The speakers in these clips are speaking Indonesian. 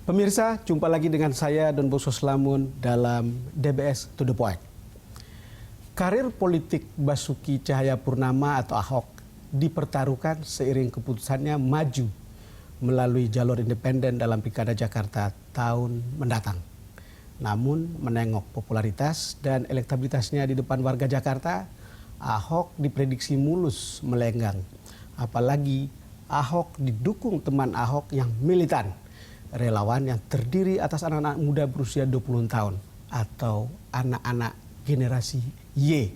Pemirsa, jumpa lagi dengan saya Don Bosco Slamun dalam DBS To The Point. Karir politik Basuki Cahayapurnama atau Ahok dipertaruhkan seiring keputusannya maju melalui jalur independen dalam Pilkada Jakarta tahun mendatang. Namun menengok popularitas dan elektabilitasnya di depan warga Jakarta, Ahok diprediksi mulus melenggang. Apalagi Ahok didukung teman Ahok yang militan, relawan yang terdiri atas anak-anak muda berusia 20 tahun atau anak-anak generasi Y.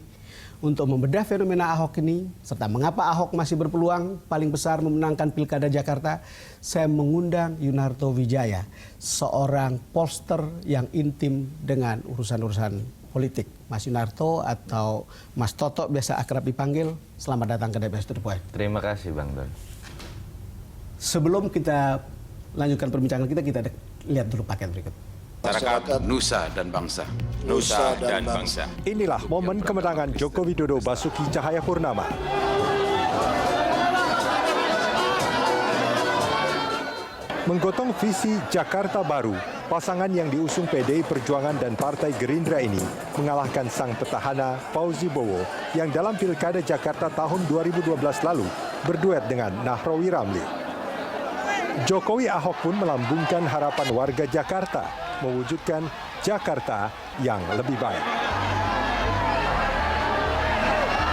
Untuk membedah fenomena Ahok ini, serta mengapa Ahok masih berpeluang paling besar memenangkan Pilkada Jakarta, saya mengundang Yunarto Wijaya, seorang pollster yang intim dengan urusan-urusan politik. Mas Yunarto atau Mas Toto biasa akrab dipanggil, selamat datang ke DBS To The Point. Terima kasih Bang Don. Sebelum kita lanjutkan perbincangan kita lihat dulu paket berikut. Masyarakat Nusa dan Bangsa. Nusa dan Bangsa. Inilah momen kemenangan Joko Widodo Basuki Cahayapurnama. Menggotong visi Jakarta Baru, pasangan yang diusung PDI Perjuangan dan Partai Gerindra ini mengalahkan sang petahana Fauzi Bowo yang dalam Pilkada Jakarta tahun 2012 lalu berduet dengan Nahrawi Ramli. Jokowi Ahok pun melambungkan harapan warga Jakarta mewujudkan Jakarta yang lebih baik.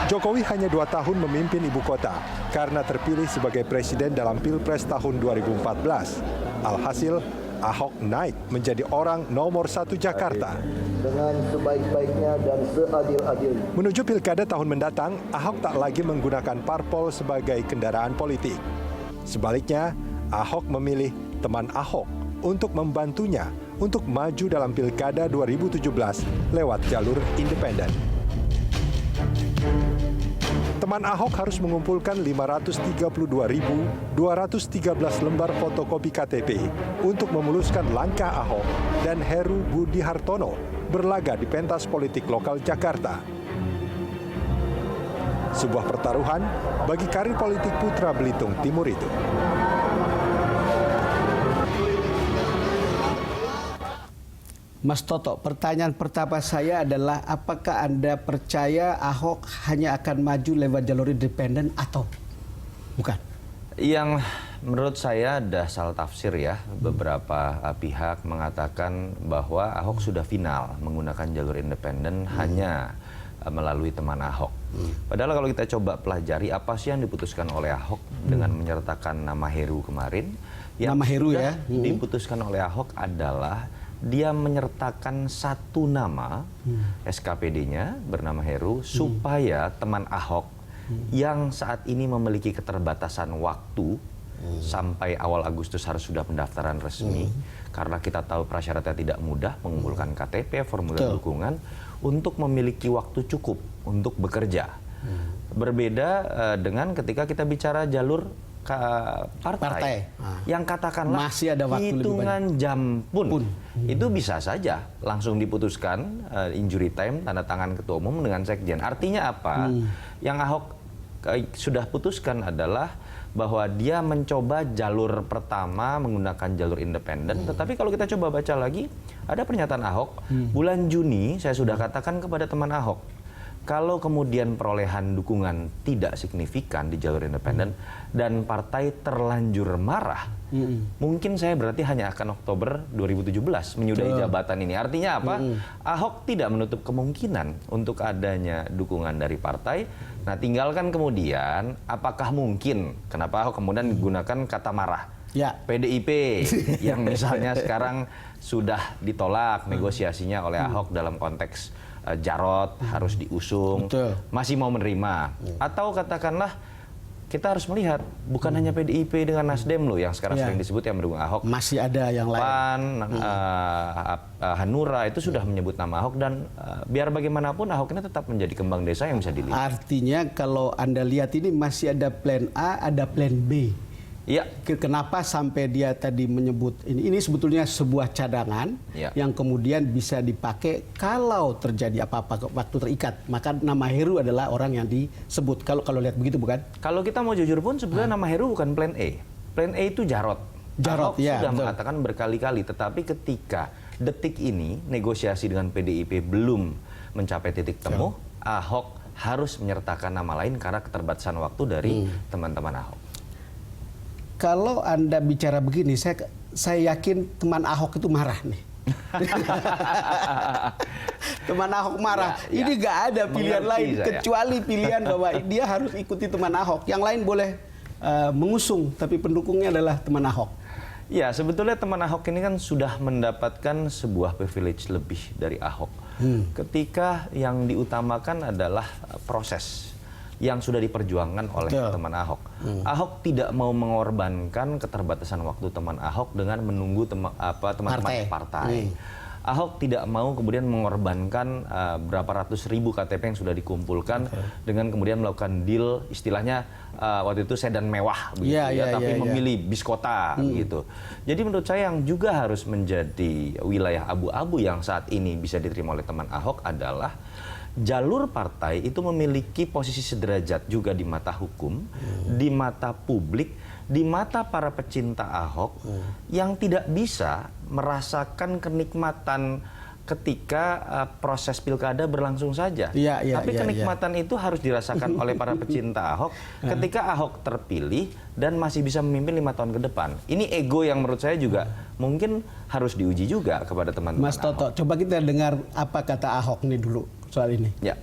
Jokowi hanya 2 tahun memimpin ibu kota karena terpilih sebagai presiden dalam Pilpres tahun 2014. Alhasil, Ahok naik menjadi orang nomor 1 Jakarta. Dengan sebaik-baiknya dan seadil-adilnya. Menuju Pilkada tahun mendatang, Ahok tak lagi menggunakan parpol sebagai kendaraan politik. Sebaliknya, Ahok memilih teman Ahok untuk membantunya untuk maju dalam Pilkada 2017 lewat jalur independen. Teman Ahok harus mengumpulkan 532.213 lembar fotokopi KTP untuk memuluskan langkah Ahok dan Heru Budi Hartono berlaga di pentas politik lokal Jakarta. Sebuah pertaruhan bagi karir politik putra Belitung Timur itu. Mas Toto, pertanyaan pertama saya adalah apakah Anda percaya Ahok hanya akan maju lewat jalur independen atau bukan? Yang menurut saya ada salah tafsir ya. Beberapa pihak mengatakan bahwa Ahok sudah final menggunakan jalur independen hanya melalui teman Ahok. Padahal kalau kita coba pelajari apa sih yang diputuskan oleh Ahok dengan menyertakan nama Heru kemarin. Yang nama Heru ya? Diputuskan oleh Ahok adalah dia menyertakan satu nama SKPD-nya bernama Heru supaya teman Ahok yang saat ini memiliki keterbatasan waktu sampai awal Agustus harus sudah pendaftaran resmi karena kita tahu prasyaratnya tidak mudah mengumpulkan KTP, formulir dukungan untuk memiliki waktu cukup untuk bekerja. Berbeda dengan ketika kita bicara jalur partai. Yang katakanlah masih ada waktu hitungan jam pun itu bisa saja langsung diputuskan injury time tanda tangan ketua umum dengan sekjen. Artinya apa? Yang Ahok sudah putuskan adalah bahwa dia mencoba jalur pertama menggunakan jalur independen. Tetapi kalau kita coba baca lagi, ada pernyataan Ahok bulan Juni saya sudah katakan kepada teman Ahok, kalau kemudian perolehan dukungan tidak signifikan di jalur independen dan partai terlanjur marah, mungkin saya berarti hanya akan Oktober 2017 menyudahi jabatan ini. Artinya apa? Ahok tidak menutup kemungkinan untuk adanya dukungan dari partai. Nah, tinggalkan kemudian apakah mungkin, kenapa Ahok kemudian menggunakan kata marah? Ya. PDIP yang misalnya sekarang sudah ditolak negosiasinya oleh Ahok dalam konteks Jarot harus diusung, masih mau menerima. Atau katakanlah kita harus melihat bukan hanya PDIP dengan Nasdem loh yang sekarang sering disebut yang mendukung Ahok. Masih ada yang lain. PAN, Hanura itu sudah menyebut nama Ahok dan biar bagaimanapun Ahok ini tetap menjadi kembang desa yang bisa dilihat. Artinya kalau Anda lihat ini masih ada plan A, ada plan B. Iya. Kenapa sampai dia tadi menyebut ini sebetulnya sebuah cadangan yang kemudian bisa dipakai kalau terjadi apa-apa waktu terikat. Maka nama Heru adalah orang yang disebut. Kalau lihat begitu bukan? Kalau kita mau jujur pun sebenarnya nama Heru bukan plan A. Plan A itu Jarot. Jarot, Ahok ya, sudah betul. mengatakan berkali-kali, tetapi ketika detik ini negosiasi dengan PDIP belum mencapai titik temu, Ahok harus menyertakan nama lain karena keterbatasan waktu dari teman-teman Ahok. Kalau Anda bicara begini, saya yakin teman Ahok itu marah nih. Teman Ahok marah. Ya, Ini nggak ada pilihan mengerti lain saya. kecuali pilihan bahwa dia harus ikuti teman Ahok. Yang lain boleh mengusung, tapi pendukungnya adalah teman Ahok. Ya, sebetulnya teman Ahok ini kan sudah mendapatkan sebuah privilege lebih dari Ahok. Ketika yang diutamakan adalah proses yang sudah diperjuangkan oleh teman Ahok. Ahok tidak mau mengorbankan keterbatasan waktu teman Ahok dengan menunggu teman-teman partai. Ahok tidak mau kemudian mengorbankan berapa ratus ribu KTP yang sudah dikumpulkan dengan kemudian melakukan deal, istilahnya waktu itu sedan mewah begitu tapi memilih bis kota begitu. Jadi menurut saya yang juga harus menjadi wilayah abu-abu yang saat ini bisa diterima oleh teman Ahok adalah jalur partai itu memiliki posisi sederajat juga di mata hukum, di mata publik, di mata para pecinta Ahok yang tidak bisa merasakan kenikmatan ketika proses pilkada berlangsung saja. Tapi kenikmatan itu harus dirasakan oleh para pecinta Ahok ketika Ahok terpilih dan masih bisa memimpin 5 tahun ke depan. Ini ego yang menurut saya juga mungkin harus diuji juga kepada teman-teman Mas Toto, Ahok. coba kita dengar apa kata Ahok nih dulu soal ini. Ya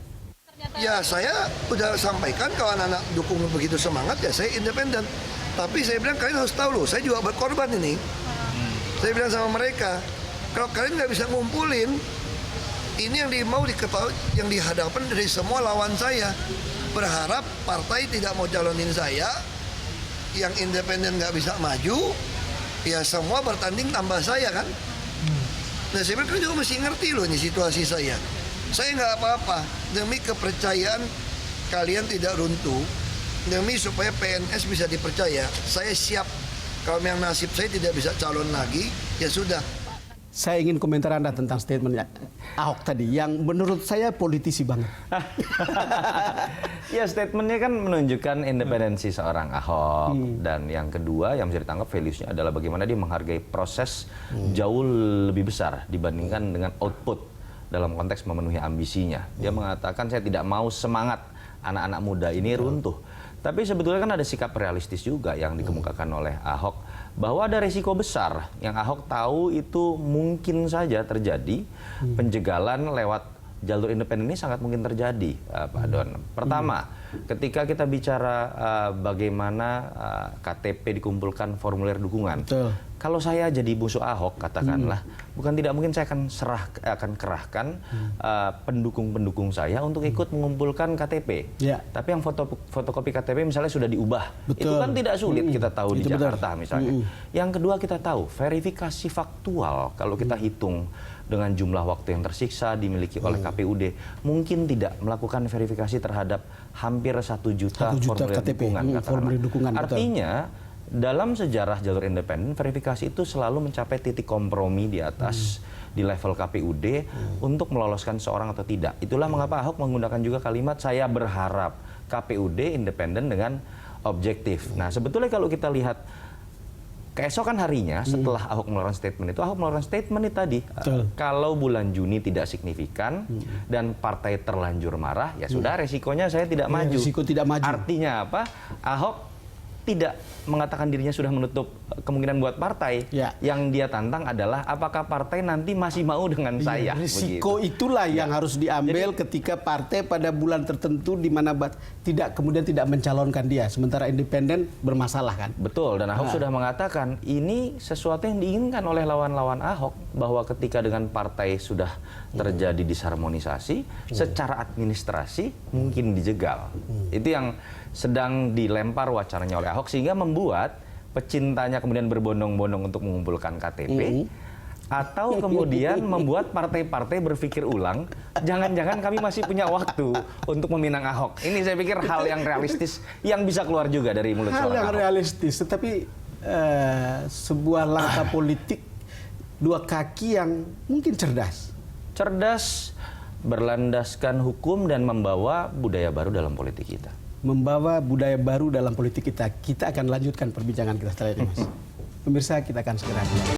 saya udah sampaikan kalau anak-anak dukung begitu semangat ya saya independen. Tapi saya bilang kalian harus tahu loh, saya juga berkorban ini. Saya bilang sama mereka, kalau kalian nggak bisa ngumpulin, ini yang mau diketahui, yang dihadapkan dari semua lawan saya. Berharap partai tidak mau calonin saya, yang independen nggak bisa maju, ya semua bertanding tambah saya kan. Nah saya bilang kalian juga mesti ngerti loh ini situasi saya. Saya nggak apa-apa, demi kepercayaan kalian tidak runtuh, demi supaya PNS bisa dipercaya, saya siap. Kalau yang nasib saya tidak bisa calon lagi, ya sudah. Saya ingin komentar Anda tentang statementnya Ahok tadi, yang menurut saya politisi banget. Ya, statementnya kan menunjukkan independensi seorang Ahok. Dan yang kedua yang bisa ditangkap values-nya adalah bagaimana dia menghargai proses jauh lebih besar dibandingkan dengan output dalam konteks memenuhi ambisinya. Dia mengatakan saya tidak mau semangat anak-anak muda ini runtuh. Tapi sebetulnya kan ada sikap realistis juga yang dikemukakan oleh Ahok bahwa ada resiko besar yang Ahok tahu itu mungkin saja terjadi. Penjegalan lewat jalur independen ini sangat mungkin terjadi, Pak Don. Pertama, ketika kita bicara bagaimana KTP dikumpulkan formulir dukungan. Kalau saya jadi musuh Ahok, katakanlah, bukan tidak mungkin saya akan kerahkan pendukung-pendukung saya untuk ikut mengumpulkan KTP. Tapi yang fotokopi KTP misalnya sudah diubah. Itu kan tidak sulit kita tahu di Jakarta misalnya. Yang kedua kita tahu, verifikasi faktual kalau kita hitung dengan jumlah waktu yang tersiksa dimiliki oleh KPUD, mungkin tidak melakukan verifikasi terhadap hampir 1 juta formulir KTP, dukungan. Artinya, dalam sejarah jalur independen, verifikasi itu selalu mencapai titik kompromi di atas di level KPUD untuk meloloskan seorang atau tidak. Itulah mengapa Ahok menggunakan juga kalimat saya berharap KPUD independen dengan objektif. Nah, sebetulnya kalau kita lihat keesokan harinya setelah Ahok mengeluarkan statement itu, Ahok mengeluarkan statement itu tadi, kalau bulan Juni tidak signifikan dan partai terlanjur marah, ya sudah resikonya saya tidak maju. Risiko tidak maju. Artinya apa? Ahok tidak mengatakan dirinya sudah menutup kemungkinan buat partai. Yang dia tantang adalah apakah partai nanti masih mau dengan saya. Risiko itulah yang harus diambil ketika partai pada bulan tertentu di mana kemudian tidak mencalonkan dia, sementara independen bermasalah kan. Betul, dan Ahok sudah mengatakan ini sesuatu yang diinginkan oleh lawan-lawan Ahok, bahwa ketika dengan partai sudah terjadi disharmonisasi, secara administrasi mungkin dijegal. Itu yang sedang dilempar wacananya oleh Ahok, sehingga membuat pecintanya kemudian berbondong-bondong untuk mengumpulkan KTP, atau kemudian membuat partai-partai berpikir ulang, jangan-jangan kami masih punya waktu untuk meminang Ahok. Ini saya pikir hal yang realistis yang bisa keluar juga dari mulut seorang Ahok. Hal yang realistis, tetapi sebuah langkah politik dua kaki yang mungkin cerdas. Cerdas, berlandaskan hukum dan membawa budaya baru dalam politik kita. Membawa budaya baru dalam politik kita. Kita akan lanjutkan perbincangan kita setelah ini, Mas. Pemirsa, kita akan segera kembali.